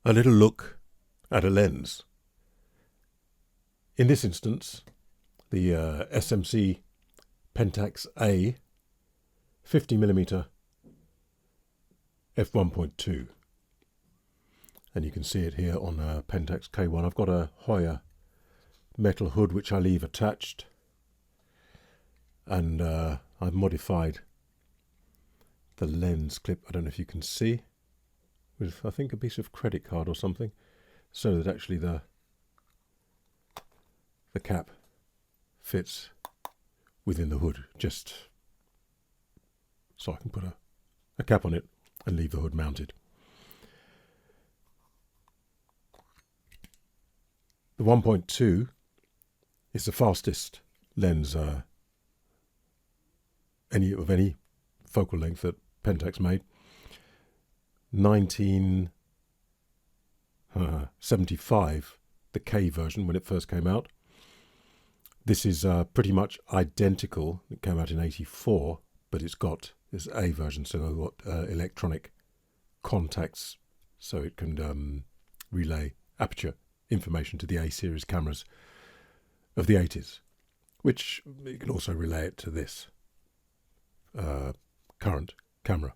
a little look at a lens. In this instance, the SMC Pentax-A 50mm F1.2. And you can see it here on a Pentax K1. I've got a Hoya metal hood which I leave attached, and I've modified the lens clip, I don't know if you can see, with I think a piece of credit card or something, so that actually the cap fits within the hood, just so I can put a cap on it and leave the hood mounted. The 1.2 is the fastest lens of any focal length that Pentax made. 1975, the K version when it first came out. This is pretty much identical. It came out in 84, but it's got this A version, so I've got electronic contacts, so it can relay aperture information to the A series cameras of the 80s, which you can also relay it to this current camera.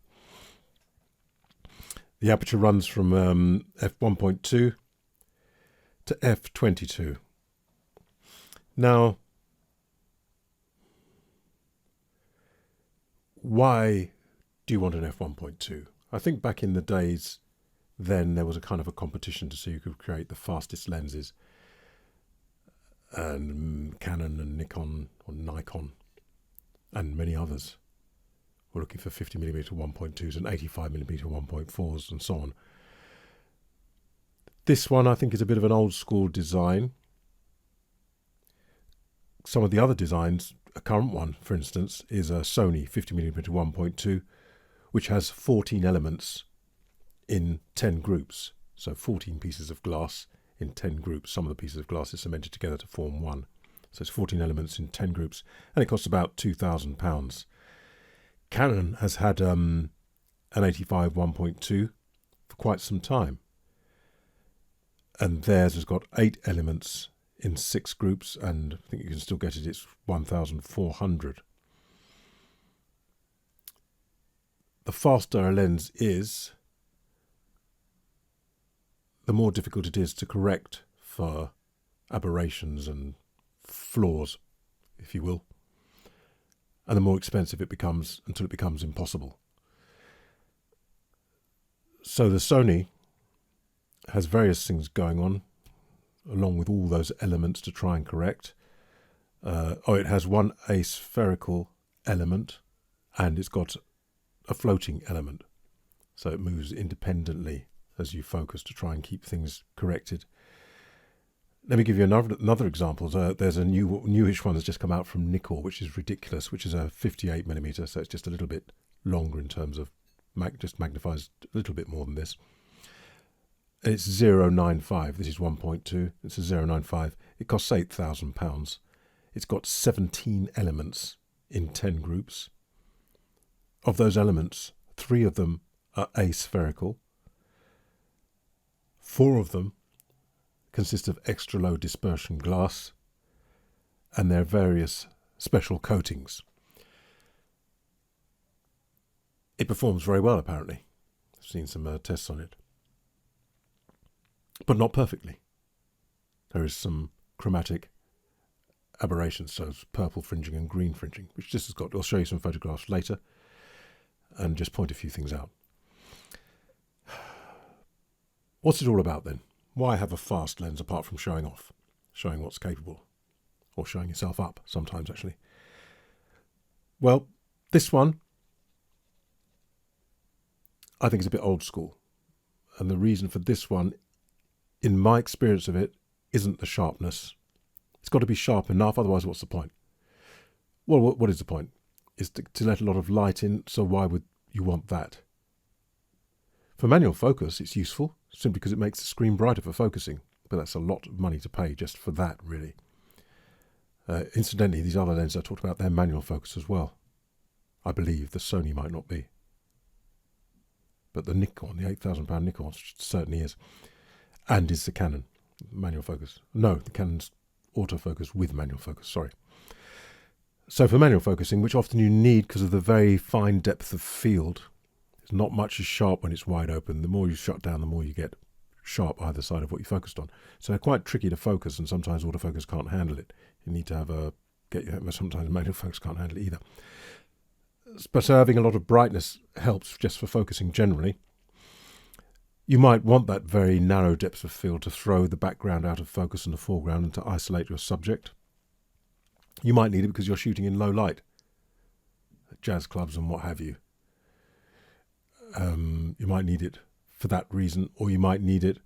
The aperture runs from f1.2 to f22. Now, why do you want an f1.2? I think back in the days then there was a kind of a competition to see who could create the fastest lenses, and Canon and Nikon or Nikon and many others were looking for 50mm 1.2s and 85mm 1.4s and so on. This one I think is a bit of an old school design. Some of the other designs, a current one for instance, is a Sony 50mm 1.2, which has 14 elements in 10 groups. So 14 pieces of glass in 10 groups. Some of the pieces of glass is cemented together to form one. So it's 14 elements in 10 groups, and it costs about £2,000. Canon has had an 85 1.2 for quite some time, and theirs has got 8 elements in 6 groups, and I think you can still get it, it's 1,400. The faster a lens is, the more difficult it is to correct for aberrations and flaws, if you will, and the more expensive it becomes until it becomes impossible. So the Sony has various things going on along with all those elements to try and correct. It has one aspherical element, and it's got a floating element, so it moves independently as you focus to try and keep things corrected. Let me give you another example. There's a newish one that's just come out from Nikon, which is ridiculous, which is a 58mm, so it's just a little bit longer in terms of just magnifies a little bit more than this. It's 0.95. This is 1.2. It's a 0.95. It costs £8,000. It's got 17 elements in 10 groups. Of those elements, 3 of them are aspherical. 4 of them consist of extra low dispersion glass, and there are various special coatings. It performs very well, apparently. I've seen some tests on it, but not perfectly. There is some chromatic aberrations, so it's purple fringing and green fringing, which this has got. I'll show you some photographs later and just point a few things out. What's it all about then? Why have a fast lens apart from showing off, showing what's capable, or showing yourself up sometimes actually? Well, this one I think is a bit old school, and the reason for this one, in my experience of it, isn't the sharpness. It's got to be sharp enough, otherwise what's the point? Well, what is the point? Is to let a lot of light in, so why would you want that? For manual focus, it's useful, simply because it makes the screen brighter for focusing, but that's a lot of money to pay just for that, really. Incidentally, these other lenses I talked about, they're manual focus as well. I believe the Sony might not be. But the Nikon, the £8,000 Nikon, certainly is. and is the Canon manual focus. No, the Canon's autofocus with manual focus, sorry. So for manual focusing, which often you need because of the very fine depth of field, it's not much as sharp when it's wide open. The more you shut down, the more you get sharp either side of what you focused on. So they're quite tricky to focus, and sometimes autofocus can't handle it. You need to have sometimes manual focus can't handle it either. But having a lot of brightness helps just for focusing generally. You might want that very narrow depth of field to throw the background out of focus and the foreground and to isolate your subject. You might need it because you're shooting in low light, at jazz clubs and what have you. You might need it for that reason, or you might need it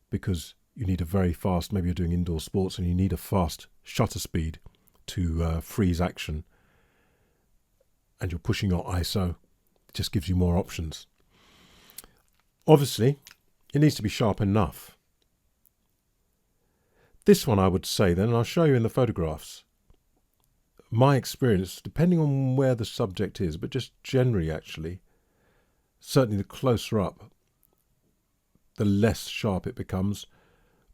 because you need a very fast, maybe you're doing indoor sports and you need a fast shutter speed to freeze action, and you're pushing your ISO. It just gives you more options. Obviously, it needs to be sharp enough. This one I would say then, and I'll show you in the photographs, my experience, depending on where the subject is, but just generally actually, certainly the closer up, the less sharp it becomes.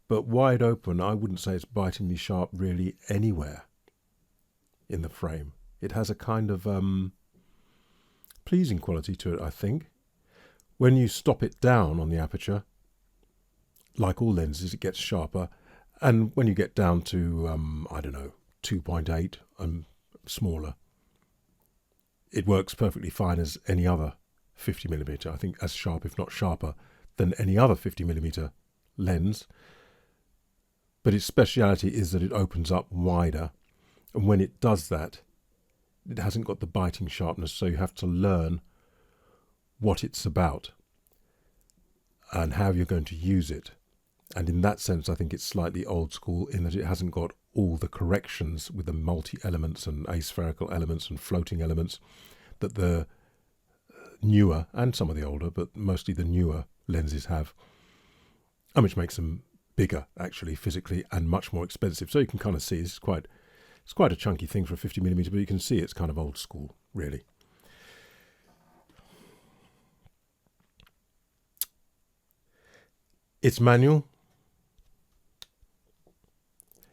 But wide open, I wouldn't say it's bitingly sharp really anywhere in the frame. It has a kind of pleasing quality to it, I think. When you stop it down on the aperture, like all lenses, it gets sharper. And when you get down to, 2.8 and smaller, it works perfectly fine as any other 50mm. I think as sharp, if not sharper, than any other 50mm lens. But its speciality is that it opens up wider. And when it does that, it hasn't got the biting sharpness, so you have to learn what it's about and how you're going to use it. And in that sense, I think it's slightly old school in that it hasn't got all the corrections with the multi-elements and aspherical elements and floating elements that the newer, and some of the older, but mostly the newer lenses have, and which makes them bigger, actually, physically, and much more expensive. So you can kind of see it's quite a chunky thing for a 50mm, but you can see it's kind of old school, really. It's manual.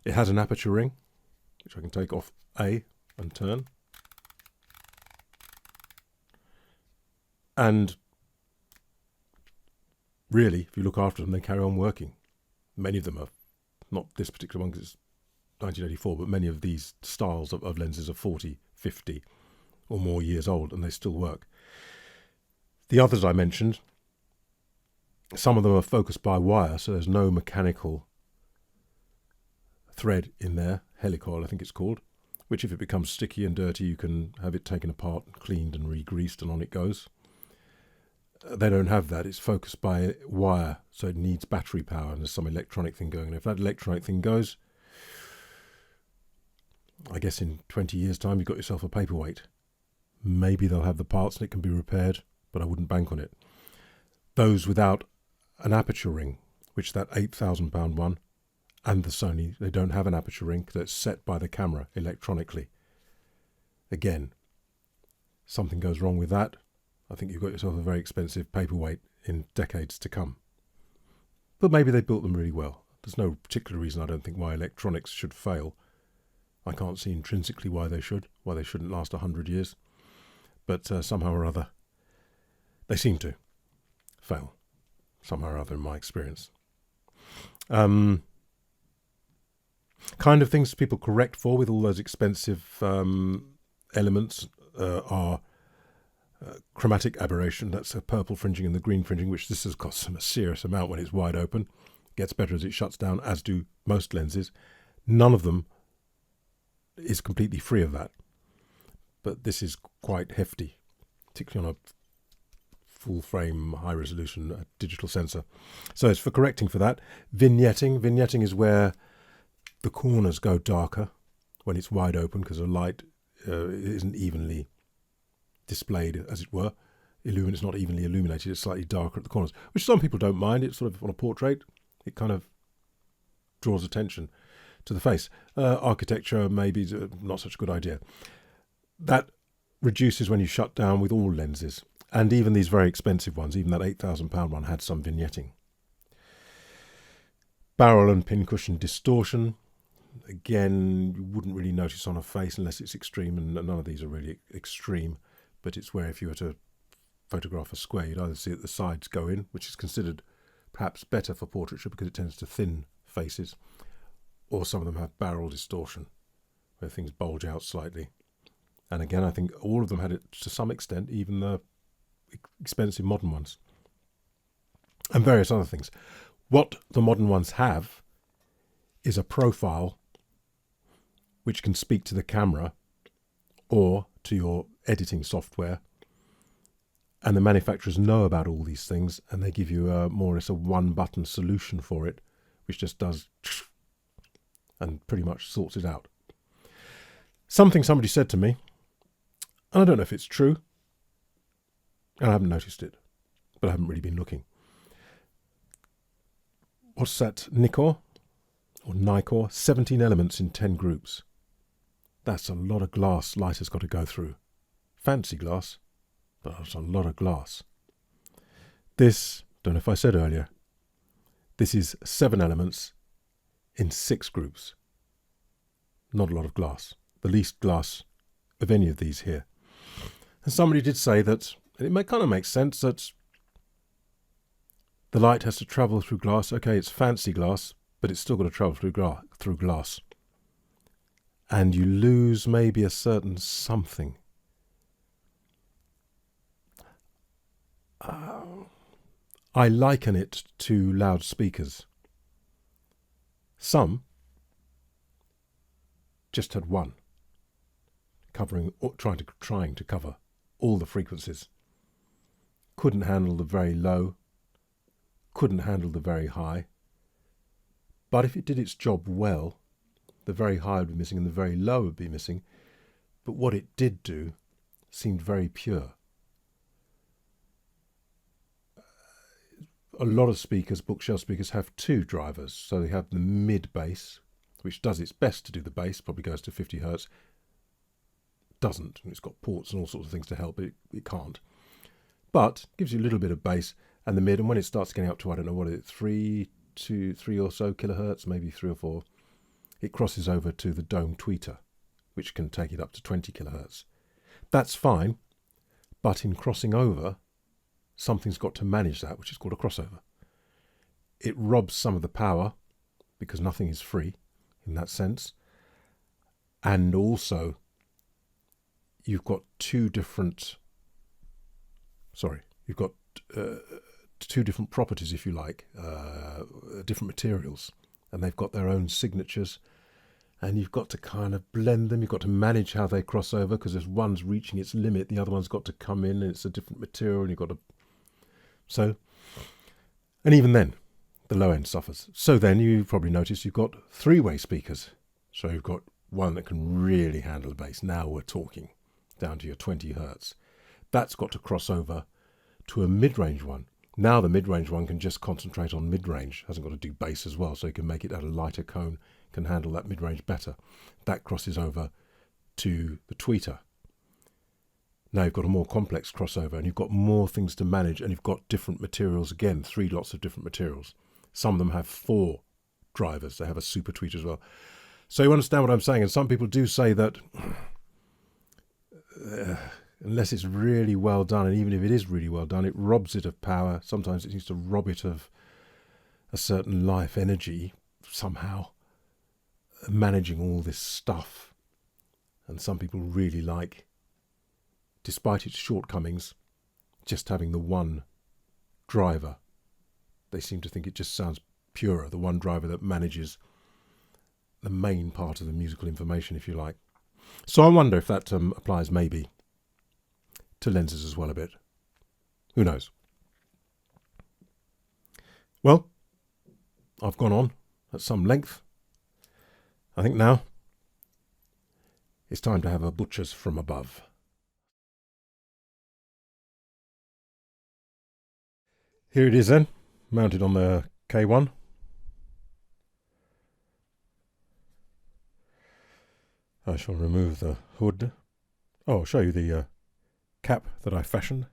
It has an aperture ring, which I can take off A and turn. And really, if you look after them, they carry on working. Many of them are, not this particular one because it's 1984, but many of these styles of lenses are 40, 50 or more years old, and they still work. The others I mentioned, some of them are focused by wire, so there's no mechanical thread in there, helicoil I think it's called, which if it becomes sticky and dirty, you can have it taken apart, cleaned and re-greased, and on it goes. They don't have that. It's focused by wire, so it needs battery power, and there's some electronic thing going on. If that electronic thing goes, I guess in 20 years' time, you've got yourself a paperweight. Maybe they'll have the parts and it can be repaired, but I wouldn't bank on it. Those without an aperture ring, which that £8,000 one, and the Sony, they don't have an aperture ring that's set by the camera electronically. Again, something goes wrong with that, I think you've got yourself a very expensive paperweight in decades to come. But maybe they built them really well. There's no particular reason I don't think why electronics should fail. I can't see intrinsically why they shouldn't last 100 years. But somehow or other, they seem to fail. Somehow or other in my experience. Kind of things people correct for with all those expensive elements are chromatic aberration. That's a purple fringing and the green fringing, which this has cost them a serious amount when it's wide open. It gets better as it shuts down, as do most lenses. None of them is completely free of that. But this is quite hefty, particularly on a full frame, high resolution digital sensor. So it's for correcting for that. Vignetting. Vignetting is where the corners go darker when it's wide open because the light isn't evenly displayed, as it were. It's not evenly illuminated, it's slightly darker at the corners, which some people don't mind. It's sort of on a portrait, it kind of draws attention to the face. Architecture maybe is not such a good idea. That reduces when you shut down with all lenses, and even these very expensive ones, even that £8,000 one had some vignetting. Barrel and pincushion distortion. Again, you wouldn't really notice on a face unless it's extreme, and none of these are really extreme, but it's where if you were to photograph a square, you'd either see that the sides go in, which is considered perhaps better for portraiture because it tends to thin faces, or some of them have barrel distortion, where things bulge out slightly. And again, I think all of them had it to some extent, even the expensive modern ones. And various other things. What the modern ones have is a profile which can speak to the camera or to your editing software. And the manufacturers know about all these things, and they give you more or less a one-button solution for it, which just does and pretty much sorts it out. Something somebody said to me, and I don't know if it's true, and I haven't noticed it, but I haven't really been looking. What's that? Nikkor? 17 elements in 10 groups. That's a lot of glass lighter's got to go through. Fancy glass, but that's a lot of glass. This, don't know if I said earlier, this is 7 elements in 6 groups. Not a lot of glass. The least glass of any of these here. And somebody did say that, and it kind of makes sense, that the light has to travel through glass. Okay, it's fancy glass, but it's still got to travel through glass. And you lose maybe a certain something. I liken it to loudspeakers. Some just had one, trying to cover all the frequencies. Couldn't handle the very low, couldn't handle the very high. But if it did its job well, the very high would be missing and the very low would be missing. But what it did do seemed very pure. A lot of speakers, bookshelf speakers, have 2 drivers. So they have the mid bass, which does its best to do the bass, probably goes to 50 hertz. Doesn't. It's got ports and all sorts of things to help, but it can't. But gives you a little bit of bass and the mid, and when it starts getting up to, I don't know what it is, 3 or so kilohertz, maybe 3 or 4, it crosses over to the dome tweeter, which can take it up to 20 kilohertz. That's fine, but in crossing over, something's got to manage that, which is called a crossover. It robs some of the power, because nothing is free in that sense. And also, you've got two different properties, if you like, different materials, and they've got their own signatures, and you've got to kind of blend them. You've got to manage how they cross over, because if one's reaching its limit, the other one's got to come in, and it's a different material, and you've got to... And even then, the low end suffers. So then you probably notice you've got 3-way speakers. So you've got one that can really handle the bass. Now we're talking down to your 20 hertz. That's got to cross over to a mid-range one. Now the mid-range one can just concentrate on mid-range. Hasn't got to do bass as well, so you can make it at a lighter cone, can handle that mid-range better. That crosses over to the tweeter. Now you've got a more complex crossover, and you've got more things to manage, and you've got different materials again, 3 lots of different materials. Some of them have 4 drivers. They have a super tweeter as well. So you understand what I'm saying? And some people do say that unless it's really well done, and even if it is really well done, it robs it of power. Sometimes it needs to rob it of a certain life energy somehow, managing all this stuff. And some people really like, despite its shortcomings, just having the one driver. They seem to think it just sounds purer, the one driver that manages the main part of the musical information, if you like. So I wonder if that applies maybe to lenses as well a bit. Who knows? Well, I've gone on at some length. I think now it's time to have a butcher's from above. Here it is then, mounted on the K1. I shall remove the hood. Oh, I'll show you the cap that I fashioned.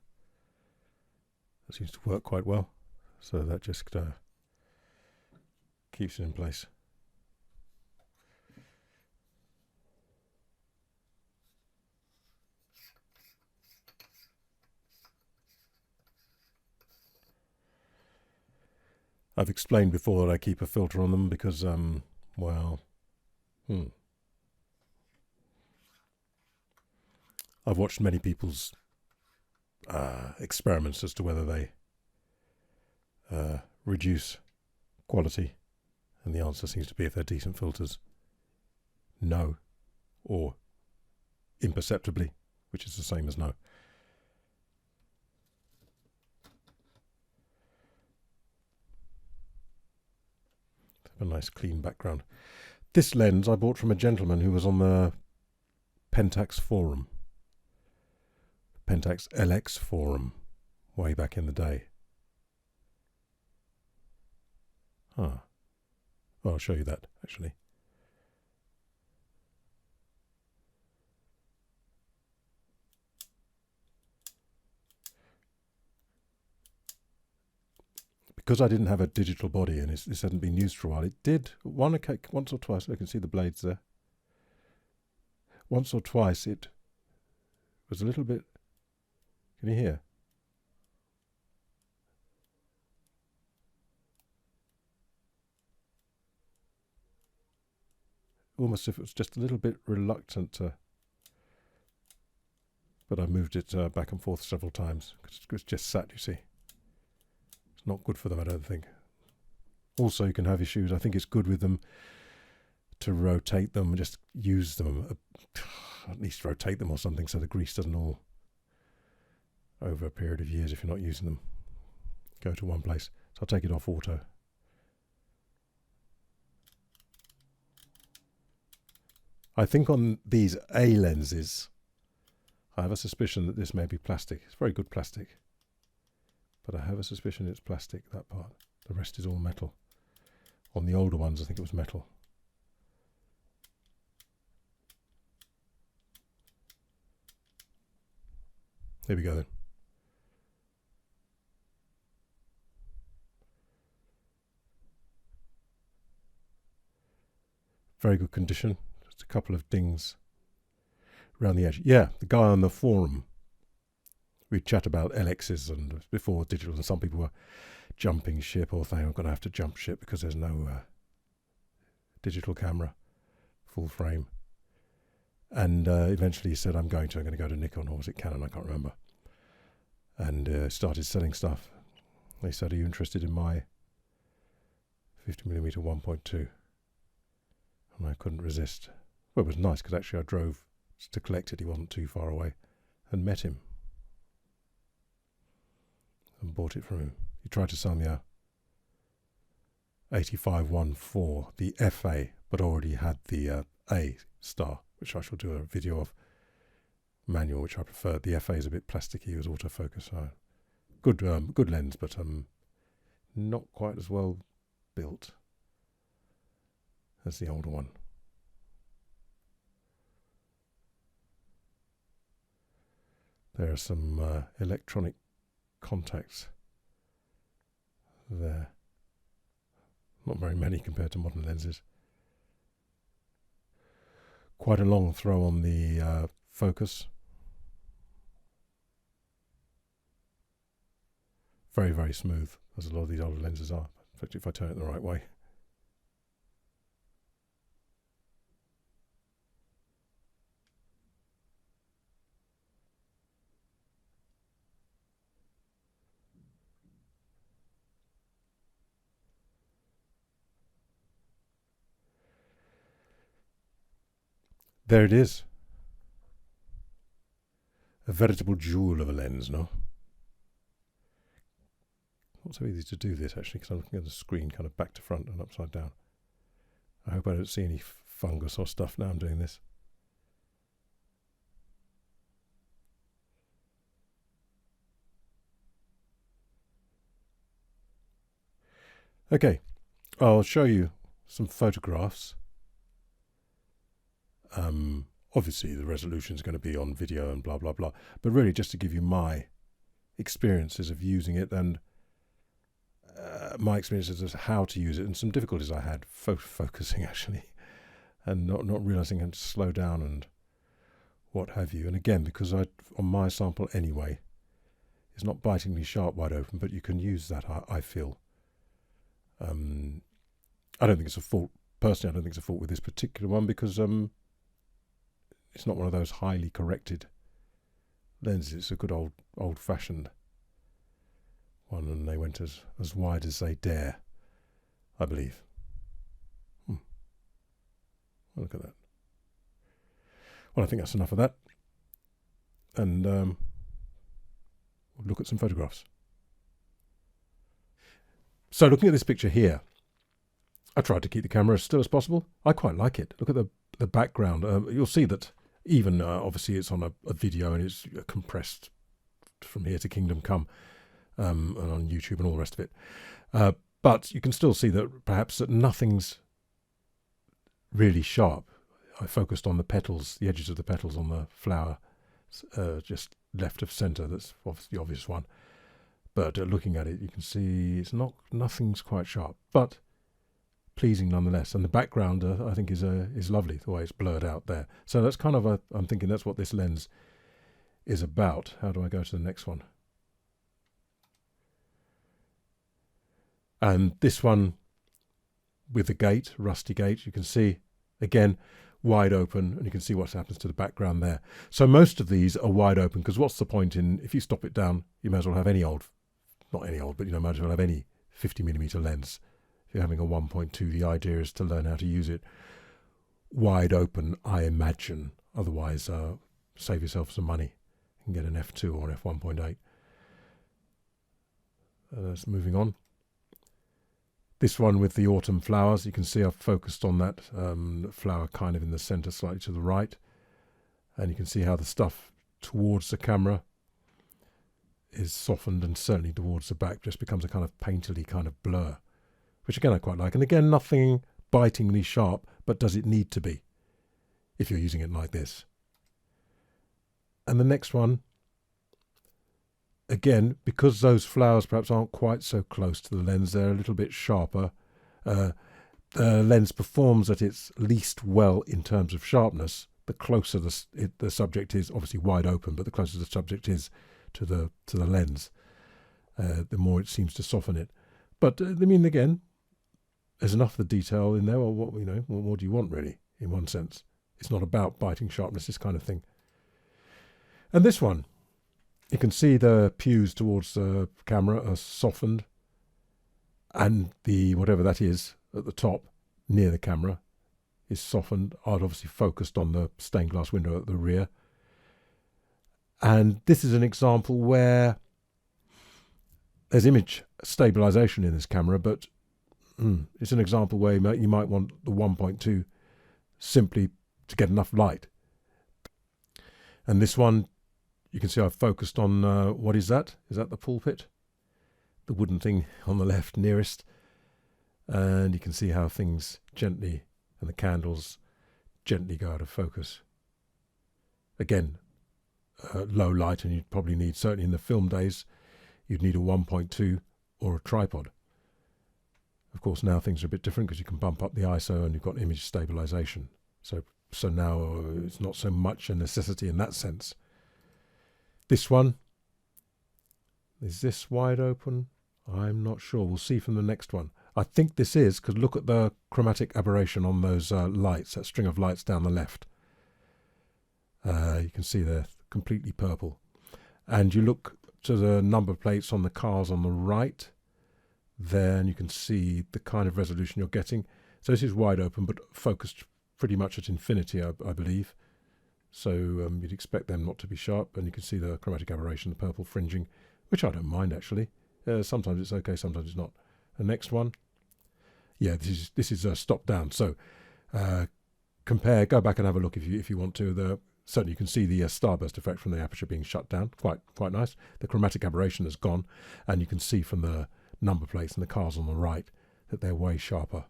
That seems to work quite well. So that just Keeps it in place. I've explained before that I keep a filter on them because, well, I've watched many people's experiments as to whether they reduce quality, and the answer seems to be, if they're decent filters, no, or imperceptibly, which is the same as no. A nice clean background. This lens I bought from a gentleman who was on the Pentax forum, Pentax LX forum, way back in the day. Well, I'll show you that actually. Because I didn't have a digital body and this hadn't been used for a while, it did once or twice. I can see the blades there. Once or twice it was a little bit. Can you hear? Almost if it was just a little bit reluctant to. But I moved it back and forth several times because it was just sat, you see. Not good for them, I don't think. Also, you can have issues. I think it's good with them to rotate them, just use them, at least rotate them or something so the grease doesn't all, over a period of years, if you're not using them, go to one place. So I'll take it off auto. I think on these A lenses, I have a suspicion that this may be plastic. It's very good plastic. But I have a suspicion it's plastic, that part. The rest is all metal. On the older ones, I think it was metal. There we go then. Very good condition. Just a couple of dings around the edge. Yeah, the guy on the forum, we'd chat about LXs and before digital, and some people were jumping ship or saying, I'm going to have to jump ship because there's no digital camera, full frame. And eventually he said, I'm going to go to Nikon, or was it Canon? I can't remember. And started selling stuff. They said, are you interested in my 50mm 1.2? And I couldn't resist. Well, it was nice because actually I drove to collect it. He wasn't too far away, and met him. And bought it from him. He tried to sell me a 85-1.4, the FA, but already had the A star, which I shall do a video of, manual, which I preferred. The FA is a bit plasticky, it was autofocus. Good lens, but not quite as well built as the older one. There are some electronic contacts there. Not very many compared to modern lenses. Quite a long throw on the focus. Very, very smooth, as a lot of these older lenses are, especially if I turn it the right way. There it is. A veritable jewel of a lens, no? Not so easy to do this, actually, because I'm looking at the screen kind of back to front and upside down. I hope I don't see any fungus or stuff now I'm doing this. Okay, I'll show you some photographs. Obviously the resolution is going to be on video and blah blah blah, but really just to give you my experiences of using it, and my experiences of how to use it and some difficulties I had focusing actually, and not realizing how to slow down and what have you. And again, because on my sample anyway, it's not bitingly sharp wide open, but you can use that, I feel. I don't think it's a fault. Personally, I don't think it's a fault with this particular one, because it's not one of those highly corrected lenses. It's a good old-fashioned one, and they went as wide as they dare, I believe. Look at that. Well, I think that's enough of that, and we'll look at some photographs. So looking at this picture here, I tried to keep the camera as still as possible. I quite like it. Look at the background. You'll see that even obviously it's on a video and it's compressed from here to Kingdom Come, and on YouTube and all the rest of it. But you can still see that perhaps that nothing's really sharp. I focused on the petals, the edges of the petals on the flower, just left of centre. That's obviously the obvious one. But looking at it, you can see nothing's quite sharp, but pleasing nonetheless. And the background, I think, is lovely, the way it's blurred out there. So that's kind of I'm thinking that's what this lens is about. How do I go to the next one? And this one with the gate, rusty gate, you can see again wide open, and you can see what happens to the background there. So most of these are wide open, because what's the point in, if you stop it down, you may as well have any old, not any old, but might as well have any 50mm lens. If you're having a 1.2, the idea is to learn how to use it wide open, I imagine. Otherwise, save yourself some money and get an F2 or an F1.8. That's moving on. This one with the autumn flowers, you can see I've focused on that flower kind of in the centre, slightly to the right. And you can see how the stuff towards the camera is softened, and certainly towards the back just becomes a kind of painterly kind of blur, which again I quite like. And again, nothing bitingly sharp, but does it need to be if you're using it like this? And the next one, again, because those flowers perhaps aren't quite so close to the lens, they're a little bit sharper. The lens performs at its least well in terms of sharpness. The closer the subject is, obviously wide open, but the closer the subject is to the lens, the more it seems to soften it. But I mean, again, there's enough of the detail in there. Or what more do you want, really? In one sense, it's not about biting sharpness, this kind of thing. And this one, you can see the pews towards the camera are softened, and the whatever that is at the top near the camera is softened. I'd obviously focused on the stained glass window at the rear. And this is an example where there's image stabilization in this camera, but it's an example where you might want the 1.2 simply to get enough light. And this one, you can see I've focused on, what is that? Is that the pulpit? The wooden thing on the left nearest. And you can see how things gently, and the candles gently go out of focus. Again, low light, and you'd probably need, certainly in the film days, you'd need a 1.2 or a tripod. Of course, now things are a bit different because you can bump up the ISO and you've got image stabilization. So now it's not so much a necessity in that sense. This one, is this wide open? I'm not sure. We'll see from the next one. I think this is, because look at the chromatic aberration on those lights, that string of lights down the left. You can see they're completely purple. And you look to the number plates on the cars on the right there, and you can see the kind of resolution you're getting. So this is wide open, but focused pretty much at infinity, I believe. So you'd expect them not to be sharp, and you can see the chromatic aberration, the purple fringing, which I don't mind actually. Sometimes it's okay, sometimes it's not. The next one, yeah, this is stop down. So compare, go back and have a look if you want to. Certainly you can see the starburst effect from the aperture being shut down, quite nice. The chromatic aberration has gone, and you can see from the number plates and the cars on the right that they're way sharper.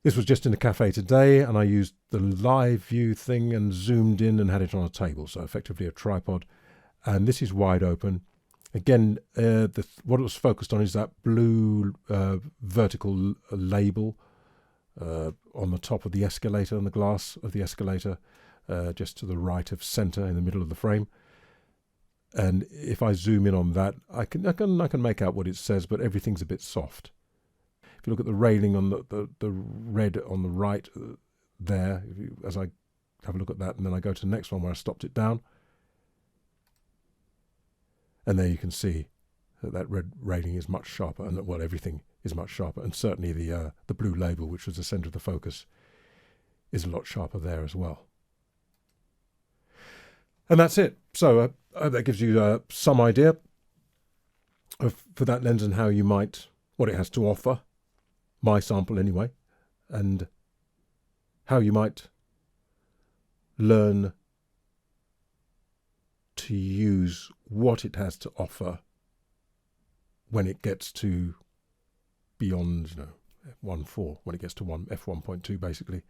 This was just in a cafe today, and I used the live view thing and zoomed in and had it on a table, so effectively a tripod. And this is wide open. Again, what it was focused on is that blue vertical label on the top of the escalator, on the glass of the escalator, just to the right of center in the middle of the frame. And if I zoom in on that, I can make out what it says, but everything's a bit soft. If you look at the railing on the red on the right there, as I have a look at that, and then I go to the next one where I stopped it down, and there you can see that red railing is much sharper, and well, everything is much sharper, and certainly the blue label, which was the center of the focus, is a lot sharper there as well. And that's it. So I hope that gives you some idea for that lens and how you might, what it has to offer, my sample anyway, and how you might learn to use what it has to offer when it gets to beyond, F1.4, when it gets to F1.2 basically.